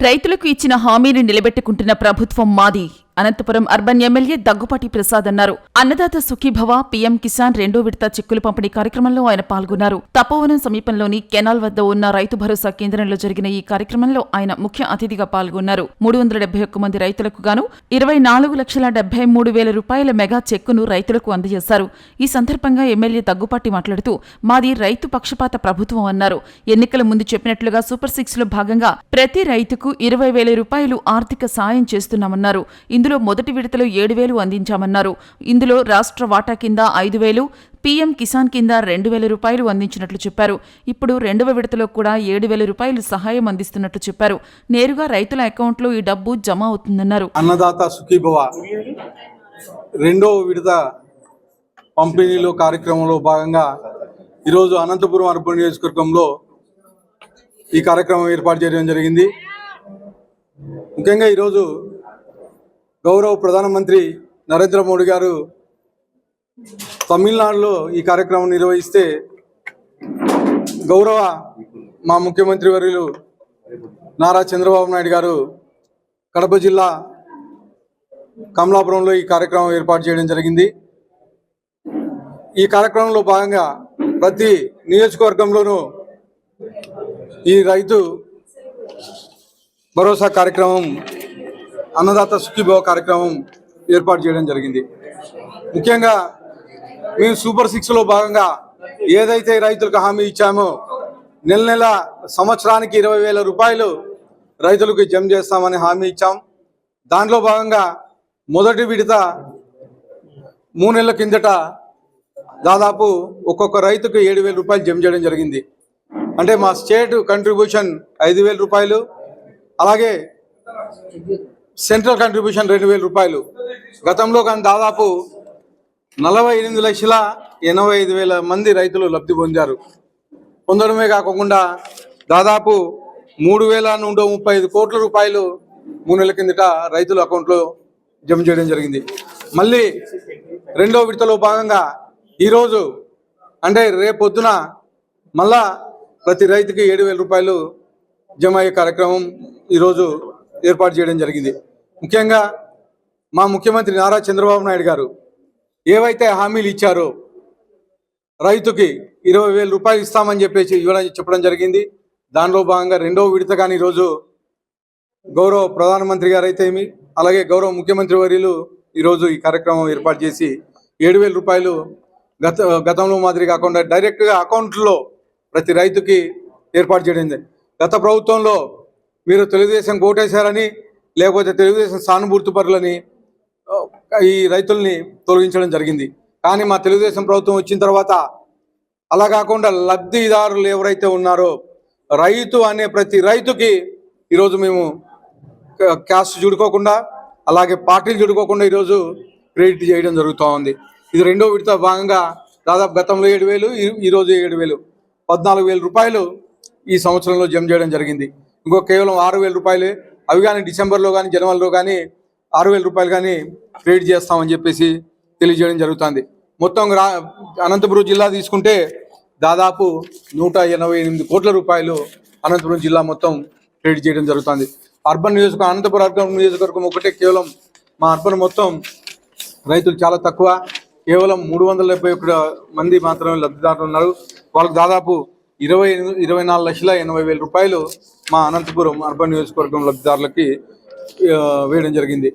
రైతులకు ఇచ్చిన హామీని నిలబెట్టుకుంటున్న ప్రభుత్వం మాది. అనంతపురం అర్బన్ ఎమ్మెల్యే దగ్గుపాటి ప్రసాద్ అన్నారు. అన్నదాత సుఖీభవ పీఎం కిసాన్ రెండో విడత చెక్కుల పంపిణీ కార్యక్రమంలో ఆయన పాల్గొన్నారు. తపోవనం సమీపంలోని కెనాల్ వద్ద ఉన్న రైతు భరోసా కేంద్రంలో జరిగిన ఈ కార్యక్రమంలో ఆయన ముఖ్య అతిథిగా పాల్గొన్నారు. 371 మంది రైతులకు గాను 24,73,000 రూపాయల మెగా చెక్కును రైతులకు అందజేశారు. ఈ సందర్భంగా ఎమ్మెల్యే దగ్గుపాటి మాట్లాడుతూ మాది రైతు పక్షపాత ప్రభుత్వం అన్నారు. ఎన్నికల ముందు చెప్పినట్లుగా సూపర్ 6 లో భాగంగా ప్రతి రైతుకు 20,000 రూపాయలు ఆర్థిక సాయం చేస్తున్నామన్నారు. ఇందులో మొదటి విడతలో 7,000 అందించామన్నారు. ఇందులో రాష్ట్ర వాటా కింద 5,000, పీఎం కిసాన్ కింద 2,000 రూపాయలు అందించినట్లు చెప్పారు. ఇప్పుడు రెండవ విడతలో కూడా 7,000 రూపాయలు సహాయం అందిస్తున్నట్లు చెప్పారు. నేరుగా రైతుల అకౌంట్లో ఈ డబ్బు జమ అవుతుందన్నారు. అన్నదాత సుఖీభవ రెండో విడత పంపిణీలో కార్యక్రమంలో భాగంగా ఈరోజు అనంతపురం అర్బన్ నియోజకవర్గంలో ఈ కార్యక్రమం ఏర్పాటు చేయడం జరిగింది. ముఖ్యంగా ఈరోజు గౌరవ ప్రధానమంత్రి నరేంద్ర మోడీ గారు తమిళనాడులో ఈ కార్యక్రమం నిర్వహిస్తే గౌరవ మా ముఖ్యమంత్రి వర్యులు నారా చంద్రబాబు నాయుడు గారు కడప జిల్లా కమలాపురంలో ఈ కార్యక్రమం ఏర్పాటు చేయడం జరిగింది. ఈ కార్యక్రమంలో భాగంగా ప్రతి నియోజకవర్గంలోనూ ఈ రైతు భరోసా కార్యక్రమం, అన్నదాత సుఖీభవ కార్యక్రమం ఏర్పాటు చేయడం జరిగింది. ముఖ్యంగా మేము సూపర్ 6లో భాగంగా ఏదైతే రైతులకు హామీ ఇచ్చామో నెల నెల సంవత్సరానికి 20,000 రూపాయలు రైతులకు జమ చేస్తామని హామీ ఇచ్చాం. దాంట్లో భాగంగా మొదటి విడత 3 నెలల కిందట దాదాపు ఒక్కొక్క రైతుకు 7,000 రూపాయలు జమ చేయడం జరిగింది. అంటే మా స్టేట్ కంట్రిబ్యూషన్ 5,000 రూపాయలు, అలాగే సెంట్రల్ కంట్రిబ్యూషన్ 2,000 రూపాయలు. గతంలో కానీ దాదాపు 48,85,000 మంది రైతులు లబ్ధి పొందడమే కాకుండా దాదాపు 3,135 కోట్ల రూపాయలు 3 నెలల కిందట రైతుల అకౌంట్లో జమ చేయడం జరిగింది. మళ్ళీ రెండో విడతలో భాగంగా ఈరోజు అంటే రేపొద్దున మళ్ళా ప్రతి రైతుకి 7,000 రూపాయలు జమ అయ్యే కార్యక్రమం ఈరోజు ఏర్పాటు చేయడం జరిగింది. ముఖ్యంగా మా ముఖ్యమంత్రి నారా చంద్రబాబు నాయుడు గారు ఏవైతే హామీలు ఇచ్చారో రైతుకి 20,000 రూపాయలు ఇస్తామని చెప్పడం జరిగింది. దానిలో భాగంగా రెండవ విడత కానీ ఈరోజు గౌరవ ప్రధానమంత్రి గారు అయితే అలాగే గౌరవ ముఖ్యమంత్రి వర్యులు ఈరోజు ఈ కార్యక్రమం ఏర్పాటు చేసి 7,000 రూపాయలు గతంలో మాదిరి కాకుండా డైరెక్ట్గా అకౌంట్లో ప్రతి రైతుకి ఏర్పాటు చేయడం. గత ప్రభుత్వంలో మీరు తెలుగుదేశం కోటేశారని, లేకపోతే తెలుగుదేశం సానుభూతి పరులని ఈ రైతుల్ని తొలగించడం జరిగింది. కానీ మా తెలుగుదేశం ప్రభుత్వం వచ్చిన తర్వాత అలా కాకుండా లబ్ధిదారులు ఎవరైతే ఉన్నారో రైతు అనే ప్రతి రైతుకి ఈరోజు మేము క్యాస్ట్ చూడుకోకుండా, అలాగే పార్టీలు చూడుకోకుండా ఈరోజు క్రెడిట్ చేయడం జరుగుతూ ఉంది. ఇది రెండో విడత భాగంగా దాదాపు గతంలో 7,000, ఈరోజు 7,000, 14,000 రూపాయలు ఈ సంవత్సరంలో జమ చేయడం జరిగింది. ఇంకో కేవలం 6,000 రూపాయలే, అవి కానీ డిసెంబర్లో కానీ జనవరిలో కానీ 6,000 రూపాయలు కానీ క్రెడిట్ చేస్తామని చెప్పేసి తెలియజేయడం జరుగుతుంది. మొత్తం అనంతపురం జిల్లా తీసుకుంటే దాదాపు 188 కోట్ల రూపాయలు అనంతపురం జిల్లా మొత్తం క్రెడిట్ చేయడం జరుగుతుంది. అనంతపురం అర్బన్ నియోజకవర్గం ఒకటే కేవలం మా అర్బన్ మొత్తం రైతులు చాలా తక్కువ, కేవలం 371 మంది మాత్రమే లబ్ధిదారులు ఉన్నారు. వాళ్ళకు దాదాపు 24,80,000 రూపాయలు మా అనంతపురం అర్బన్ నియోజకవర్గం లబ్ధిదారులకి వేయడం జరిగింది.